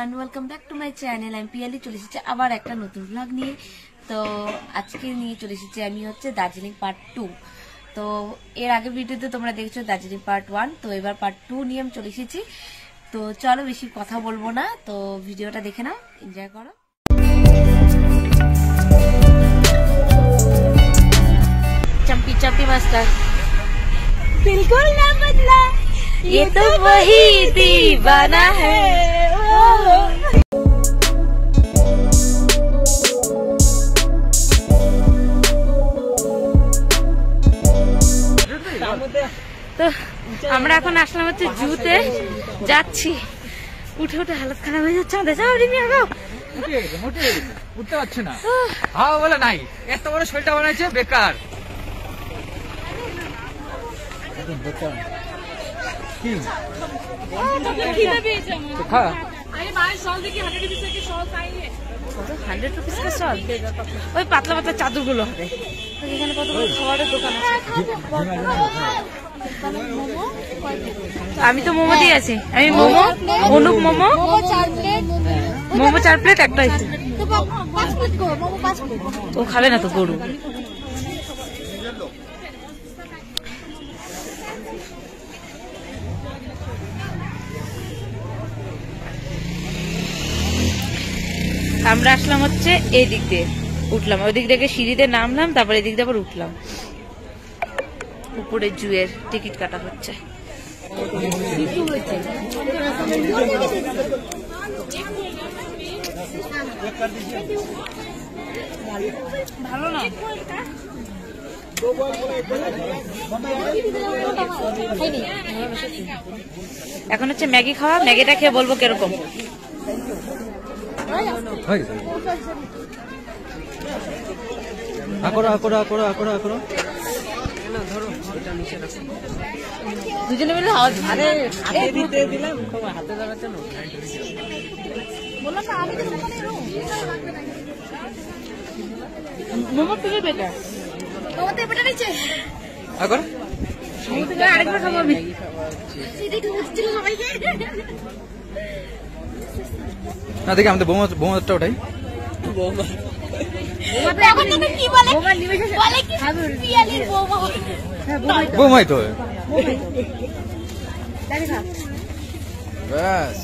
Everyone, welcome back to my channel. আমি পিয়ালি চলে এসেছি আবার একটা নতুন ব্লগ নিয়ে। তো আজকে নিয়ে চলে এসেছি আমি দার্জিলিং পার্ট 2। তো এর আগে ভিডিওতে তোমরা দেখছো দার্জিলিং পার্ট 1, তো এবার পার্ট 2 নিয়ে আমি চলে এসেছি। তো চলো বেশি কথা বলবো না, তো ভিডিওটা দেখে নাও, এনজয় করো। चंपी चंपी मास्टर बिल्कुल ना बदला, ये तो वही दीवाना है। তো আমরা এখন আসলাম হচ্ছে জুতে যাচ্ছি। উঠে উঠে হালত খারাপ হয়ে যাচ্ছে। উঠতে পারছে না, হাওয়া বলে নাই, এত বড় শরীরটা বানাইছে বেকার। ওই পাতলা পাতলা চাদর গুলো হবে। এখানে কতগুলো খাবারের দোকান আছে। আমি তো মোমো দিয়ে আছি। আমি মোমো, অনুপ মোমো, মোমো 4 প্লেট একটা হয়েছে। ও খাবে না তো, গরু। আমরা আসলাম হচ্ছে এই দিক দিয়ে, উঠলাম ওই দিক থেকে সিঁড়িতে নামলাম, তারপর এই দিক দিয়ে আবার উঠলাম। উপরে জুয়ের টিকিট কাটা হচ্ছে। ভালো না, এখন হচ্ছে ম্যাগি খাওয়া। ম্যাগিটা খেয়ে বলবো কিরকম। দুজনে মিলে মোমো থেকে বেটার, আরেকবার খাবো আমি। না দেখি আমাদের বোমাটা ওটাই বোমাই তো ব্যাস।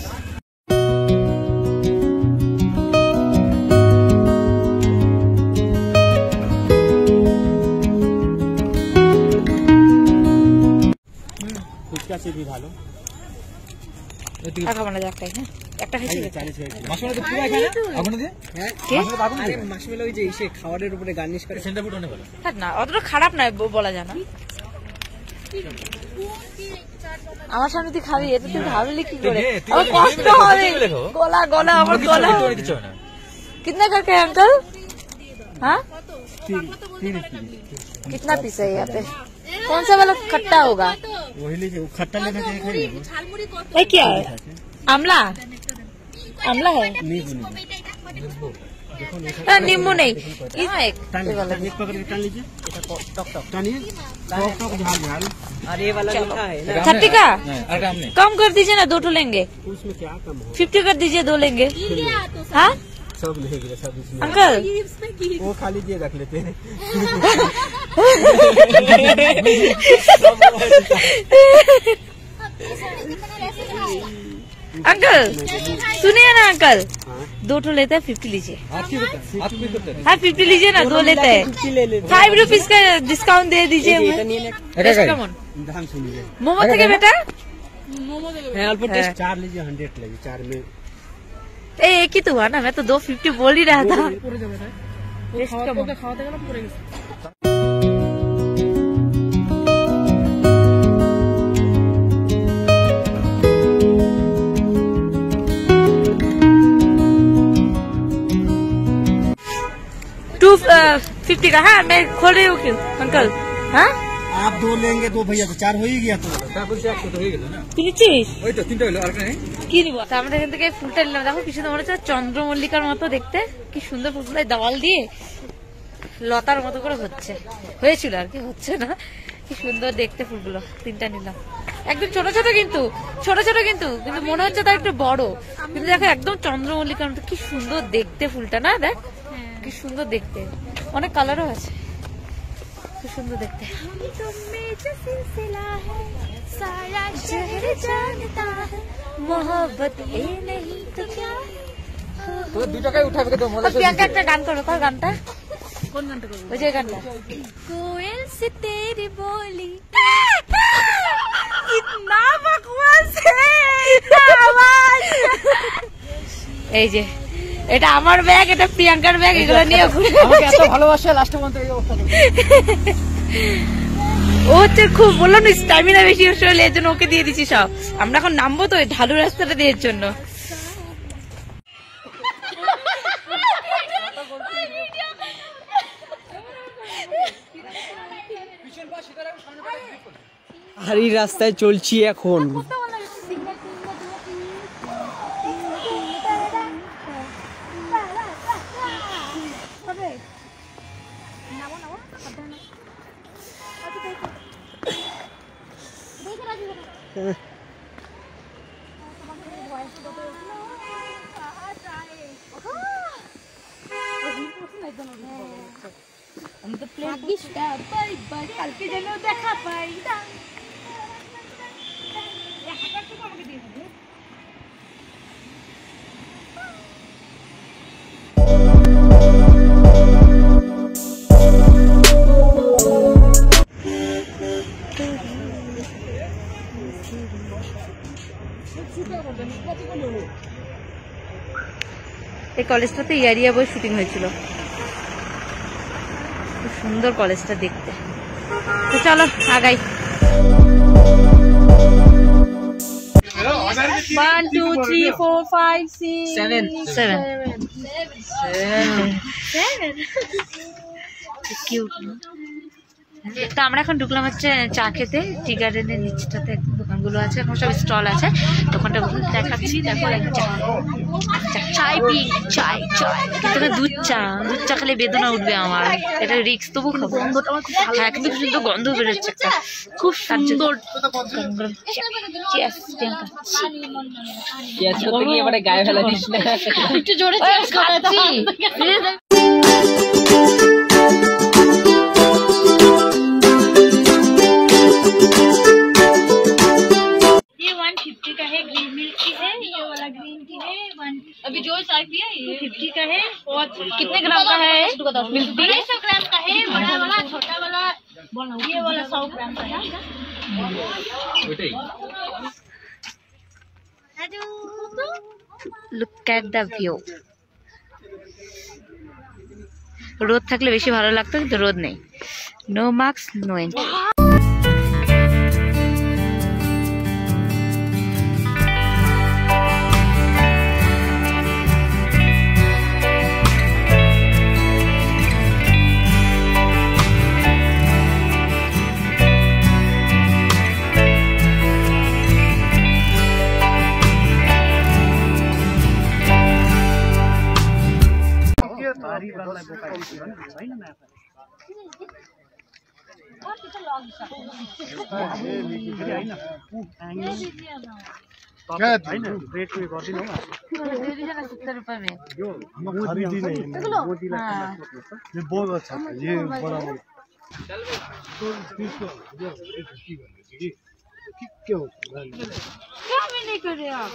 ফুচকা সে ভালো খাবারের উপরে গার্নিশ করে না, অতটা খারাপ নয় বলা যায় না। আমার সামনে তুই খাবি, এটা তুই ভাবলি কি করে? আমার কষ্ট হবে, গলা গলা আমার গলা। कितना करके है अंकल? हाँ, कितना पीस है यहाँ पे? कौन सा वाला खट्टा होगा? वही लीजिए, खट्टा लेना चाहिए। ये क्या है? आमला, आमला है, नींबू नहीं। एक पकड़ के टान लीजिए, टानिए, झाल। अरे ये वाला मीठा है ना। 30 का कम कर दीजिए ना, 2 लेंगे। उसमें क्या कम हो? 50 कर दीजिए, 2 लेंगे। हाँ सब नहीं, सब अंकल वो खा लीजिए, रख लेते हैं। अंकल सुनिए ना अंकल, 2 लेते हैं, 50 लीजिए। हाँ 50 लीजिए ना, 2 लेते हैं। 5 रुपीज का डिस्काउंट दे दीजिए। मोमो थे बेटा, मोमो 4 लीजिए, 100 लीजिए। 4 में एक ही तो हुआ ना, मैं तो 250 बोल ही रहा था। $250 का। हाँ मैं खोल रही हूँ क्यों अंकल? हाँ आप 2 लेंगे तो भैया तो 4 हो ही गया। तो কি নিব? আমরা এখান থেকে ফুলটা নিলাম। দেখো পিছনে মনে হচ্ছে চন্দ্রমল্লিকার মতো দেখতে, কি সুন্দর ফুলগুলো দেওয়াল দিয়ে লতার মতো করে হয়েছিল আর কি, হচ্ছে না। কি সুন্দর দেখতে ফুলগুলো। 3টা নিলাম। একদম ছোট ছোট কিন্তু কিন্তু মনে হচ্ছে তার একটু বড়, কিন্তু দেখো একদম চন্দ্রমল্লিকার মতো। কি সুন্দর দেখতে ফুলটা, না দেখ কি সুন্দর দেখতে, অনেক কালারও আছে, খুব সুন্দর দেখতে। প্রিয়াঙ্কা একটা গান করো, কার গানটা? কোন গানটা করবো? ওই যে গানটা, কোয়েল সে তেরি बोली इतना बकवास है, এই যে এটা আমার ব্যাগ, এটা প্রিয়াঙ্কার ব্যাগ, এগুলো নিয়ে ঘুরে আমাকে এত ভালোবাসে লাস্টে মন্ত্র এই অবস্থা। ও হচ্ছে খুব, বললাম না স্ট্যামিনা বেশি হলে, এর জন্য ওকে দিয়ে দিচ্ছি সব। আমরা এখন নামবো তো ওই ঢালু রাস্তাটা দিয়ে জন্য। আর এই রাস্তায় চলছি এখন। কালকে যেন দেখা পাই। এই কলেজটাতে ইয়ারিয়া বই শুটিং হয়েছিল, খুব সুন্দর কলেজটা দেখতে। তো চলো আগাই। 1 2 3 4 5 6 7 কিউট। তো আমরা এখন ঢুকলাম হচ্ছে চা খেতে। টি গার্ডেনের নিচটাতে একদম দোকানগুলো আছে, এখন সব স্টল আছে। দোকানটা দেখাচ্ছি, দেখো চাই পি, চাই চাই, কিন্তু না দুধ চা খেলে বেদনা উঠবে আমার, এটা রিক্স, তবু খাবো। হ্যাঁ কিন্তু সুন্দর গন্ধ বেরোচ্ছে একটা, খুব সুন্দর। একটু জোরে খাচ্ছি। अभी जो चाय पिया ये 50 का है। और कितने ग्राम का है? 250 ग्राम का है। बड़ा वाला, छोटा वाला, ये वाला 100 ग्राम का है। Look at the view. রোদ থাকলে বেশি ভালো লাগতো, কিন্তু রোদ নেই। No marks no entry. Rate में कर दिनु दे दीजिए 70 रुपए में। यो हम खरीदी नहीं मोदी ला। ये बहुत अच्छा है, ये बड़ा वाला। चल भाई तो 30 को ये 50 वाली ठीक क्यों क्या भी नहीं कर रहे आप।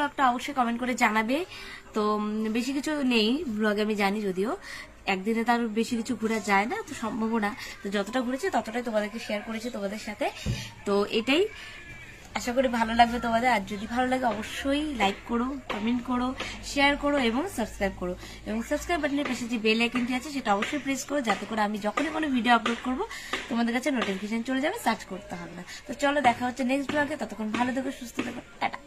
ব্লগটা অবশ্যই কমেন্ট করে জানাবে। তো বেশি কিছু নেই ব্লগে, আমি জানি, যদিও একদিনে তার বেশি কিছু ঘোরা যায় না, তো সম্ভব না। তো যতটা ঘুরেছি ততটাই তোমাদেরকে শেয়ার করেছি তোমাদের সাথে। তো এটাই, আশা করি ভালো লাগবে তোমাদের। আর যদি ভালো লাগে অবশ্যই লাইক করো, কমেন্ট করো, শেয়ার করো এবং সাবস্ক্রাইব করো। এবং সাবস্ক্রাইব বাটনের পাশে যে বেল আইকনটি আছে সেটা অবশ্যই প্রেস করো, যাতে করে আমি যখনই কোনো ভিডিও আপলোড করবো তোমাদের কাছে নোটিফিকেশন চলে যাবে, সার্চ করতে হবে না। তো চলো দেখা হচ্ছে নেক্সট ব্লগে, ততক্ষণ ভালো থেকো, সুস্থ থেকো, টাটা।